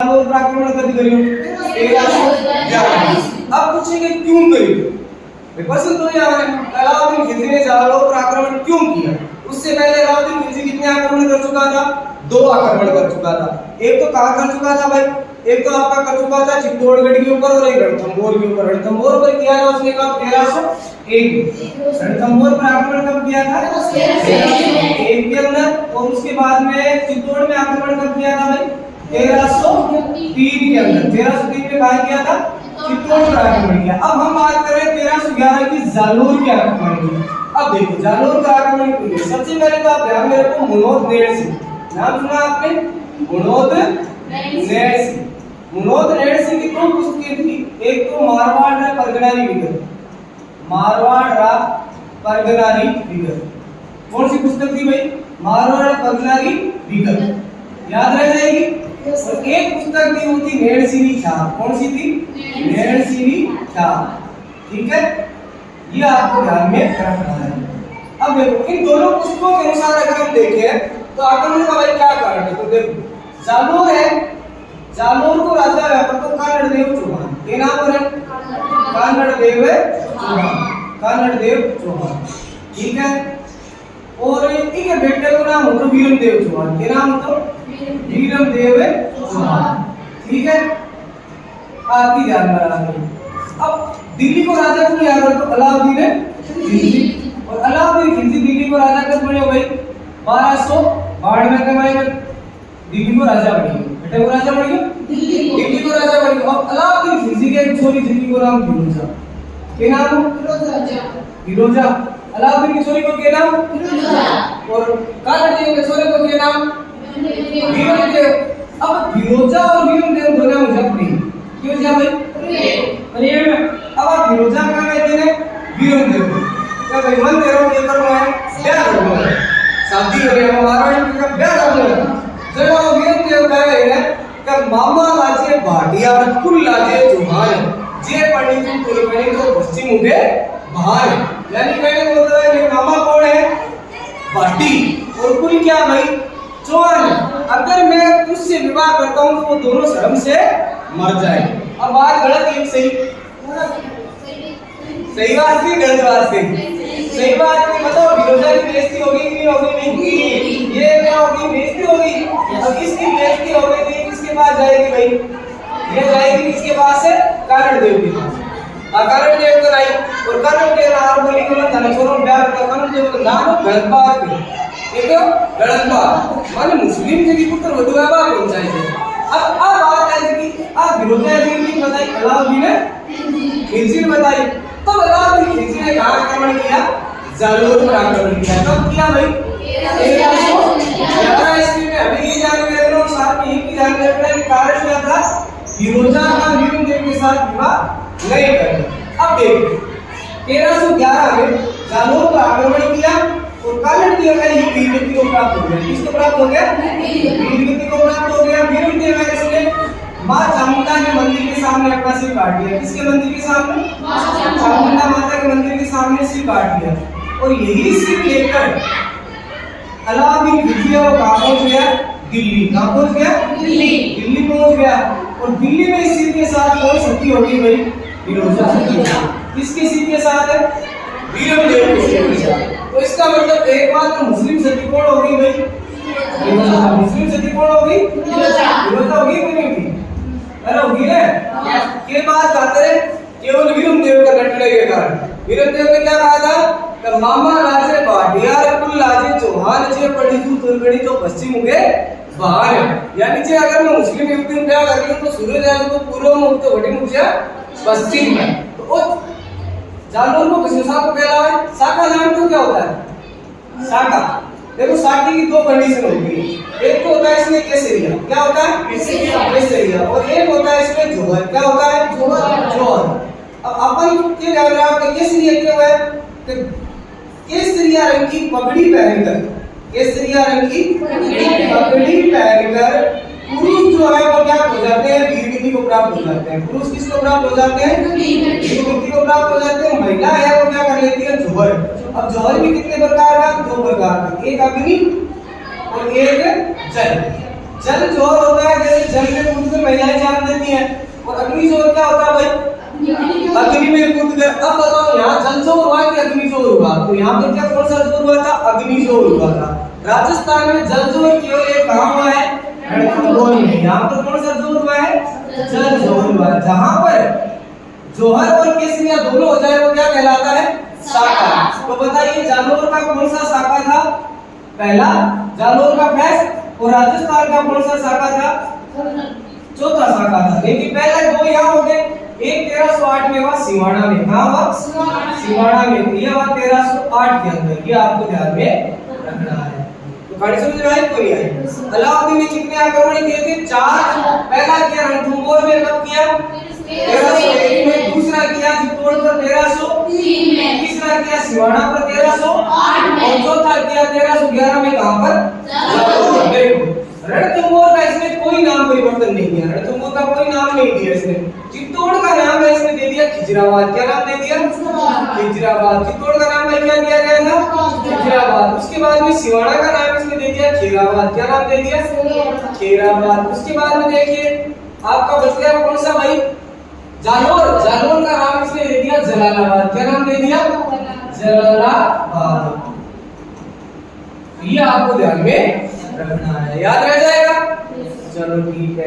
जालोर पर आक्रमण कभी करियो 1311। अब पूछेंगे क्यों करियो, प्रश्न तो ये है अलाउद्दीन खिलजी ने जालोर पर आक्रमण क्यों किया। उससे पहले अलाउद्दीन खिलजी कितने आक्रमण कर चुका था, 2 आक्रमण कर चुका था। एक तो कहां कर चुका था भाई, एक तो आपका कर चुका था चित्तौड़गढ़ के ऊपर और एक रणथंभौर के ऊपर। रणथंभौर पर किया था उसने कब 1301। रणथंभौर पर आक्रमण कब किया था 1301 के अंदर। और उसके बाद में चित्तौड़ में आक्रमण कब किया था भाई 1303 के अंदर। 1303 में कहां किया था, चित्तौड़ पर आक्रमण किया। अब हम बात करें 1311 की जालोर के आक्रमण की। अब देखो जालोर का आक्रमण क्यों, सबसे पहले तो आप ध्यान में रखो मुनोद नेड़ सिंह, नाम सुना आपने, मुनोद नेड़ सिंह। मुनोद नेड़ सिंह की 2 पुस्तकें थी, एक तो मारवाड़ रा परगनारी विगत, मारवाड़ रा परगनारी विगत। कौन सी पुस्तक थी भाई, मारवाड़ रा परगनारी विगत, याद रह जाएगी। और एक पुस्तक थी वो थी नेड़सिनी छाप, कौन सी थी, नेड़सिनी छाप, ठीक है, ये आपको ध्यान में रखना है। अब देखो इन दोनों पुस्तकों के अनुसार अगर हम देखें तो आक्रमण का भाई क्या कारण है, तो देखो जालोर है, जालोर को राजा व्यापक तो कानड़ देव चौहान के नाम पर है, कानड़ देव चौहान, कानड़ देव चौहान, ठीक है। और इनके बेटे का नाम होता वीरम देव चौहान, के नाम तो वीरम देव चौहान, ठीक है, आपकी ध्यान में रखना। अब दिल्ली को राजा कौन याद रखो, अलाउद्दीन खिलजी। और अलाउद्दीन खिलजी दिल्ली को राजा कब बने हो भाई 1292 के में दिल्ली को राजा बने, बेटे को राजा बने, दिल्ली को राजा बने। अब अलाउद्दीन खिलजी के एक छोरी दिल्ली को नाम फिरोजा, के नाम फिरोजा, अलाउद्दीन की छोरी को के नाम फिरोजा, और कानड़ देव के छोरे को के नाम वीरम देव। अब फिरोजा और वीरम देव दोनों मुजफ्फरी क्यों जा भाई प्रेम में। अब आप फिरोजा का कहते हैं वीरम देव, क्या भाई मन दे रहा हूं ये करना है, क्या करना है, शादी हो गया हमारा का क्या करना है। जब वीरम देव कह रहे हैं कि मामा लाजे भाटिया कुल लाजे चौहान जे पंडित कुलकर्णी को पश्चिम उठे बाहर, यानी कहने को बोल रहा है मेरे मामा कौन है, भाटी, और कुल क्या भाई चौहान। अगर मैं तुझसे विवाह करता हूं तो वो दोनों शर्म से मर जाए। अब बात गलत एक सही, सही बात की गलत बात से, सही बात की मतलब फिरोजा की बेइज्जती होगी कि नहीं होगी, नहीं होगी, ये क्या होगी बेइज्जती होगी। अब इसकी बेइज्जती हो गई थी, किसके पास जाएगी भाई, ये जाएगी किसके पास है, कानड़ देव के पास। कानड़ देव को आई और कानड़ देव नाम बोली को ना थाने छोरो प्यार का कानड़ देव का नाम गलत बात है, ठीक है, गलत बात माने मुस्लिम के पुत्र वधु है बात हो जाए। अब बात है कि आप फिरोजा की बताई अलाउद्दीन खिलजी ने बताई, तो अलाउद्दीन खिलजी ने कहां आक्रमण किया, जालोर पर आक्रमण किया। कब किया भाई 1311 ईस्वी में। अभी ये जान ले लो साथ में एक ही जान ले लो कि कारण क्या था, फिरोजा का वीरम देव के साथ विवाह नहीं करना। अब देखिए 1311 में जालोर पर आक्रमण किया और कानड़ देव का ये वीरगति को प्राप्त हो गया, किसको प्राप्त हो गया, वीरगति को प्राप्त हो गया। वीरम देव इसने मां चामुंडा के मंदिर के सामने अपना सिर काट दिया, किसके मंदिर के सामने, चामुंडा माता के मंदिर के सामने सिर काट दिया। और यही सिर लेकर अलाउद्दीन खिलजी कहां पहुंच गया, दिल्ली। कहां पहुंच गया, दिल्ली, दिल्ली पहुंच गया। और दिल्ली में इस सिर के साथ कौन सती होगी भाई, फिरोजा। किसके सिर के साथ है, वीरम देव के सिर के साथ। तो इसका मतलब एक बात तो मुस्लिम सती कौन होगी भाई, मुस्लिम सती कौन होगी, फिरोजा होगी कि नहीं होगी, अरे होगी ना। के बात कहते हैं केवल वीरम देव का लटने के कारण। वीरम देव ने क्या कहा था कि मामा राजे भाटिया कुल लाजे चौहान जे पंडित तुलगड़ी तो पश्चिम उगे बाहर, यानी जे अगर मैं मुस्लिम युवती में ब्याह कर लूं तो सूरज है तो पूर्व में उगते बड़ी मुझे पश्चिम में। तो वो जालोर को किस हिसाब को कहला है, शाखा जान तो क्या होता है, शाखा। देखो शाखी की 2 कंडीशन होती है, एक तो होता है इसमें केसरिया, क्या होता है केसरिया, और एक होता है इसमें जोहर, क्या होता है जोहर। अब अपन क्या जान रहे हैं केसरिया क्या है, केसरिया रंग की पगड़ी पहनकर, केसरिया रंग की पगड़ी पहनकर पुरुष जो है वो क्या हो जाते हैं, वीरगति को प्राप्त हो जाते हैं। पुरुष किसको प्राप्त हो जाते हैं, वीरगति को प्राप्त हो जाते हैं। महिला है वो क्या कर लेती है, जोहर। अब जोहर भी कितने प्रकार का, 2 प्रकार का, एक अग्नि और एक जल। जल जोहर होता है जैसे जल में कूद कर महिला ध्यान देती है। और अग्निजोर क्या होता है भाई? अग्नि में कूद गए। अब बताओ यहाँ जलजोर हुआ कि अग्निजोर हुआ? तो यहाँ पे क्या कौन सा जोर हुआ था? अग्निजोर हुआ था। राजस्थान में जलजोर केवल एक कहाँ हुआ है? रणथंभौर में। यहाँ पर कौन सा जोर हुआ है? जलजोर हुआ। जहाँ पर जोहर और केसरिया दोनों हो जाए वो क्या कहलाता है? साका। तो बताइए जालोर का कौन सा साका था? पहला जालोर का फैस। और राजस्थान का कौन सा साका था? चौथा साका था। लेकिन पहले दो यहाँ हो गए। एक 1308 में हुआ सिवाड़ा में। कहाँ हुआ? सिवाड़ा में। ये हुआ 1308 के अंदर। ये आपको ध्यान में रखना है। तो गाड़ी समझ में आई कोई आई? अलाउद्दीन ने कितने आक्रमण किए थे? 4। पहला किया रणथंभौर में, कब किया? 1301 में। दूसरा किया चित्तौड़ पर 1303 में। तीसरा किया सिवाड़ा पर 1308 में। और चौथा किया 1311 में। कहां पर? देखो रणथंभौर का इसमें कोई नाम परिवर्तन नहीं किया। रणथंभौर का कोई नाम नहीं दिया इसने। चित्तौड़ का नाम है इसने दे दिया खिजराबाद। क्या नाम दे दिया? खिजराबाद। चित्तौड़ का नाम है क्या दिया गया था? खिजराबाद। उसके बाद में सिवाड़ा का नाम इसने दे दिया खेराबाद। क्या नाम दे दिया? खेराबाद। उसके बाद में देखिए आपका बच गया कौन सा भाई? जालोर। जालोर का नाम इसने दे दिया जलालाबाद। क्या नाम दे दिया? जलालाबाद। ये आपको ध्यान में रखना है, याद रह जाएगा। चलो ठीक है।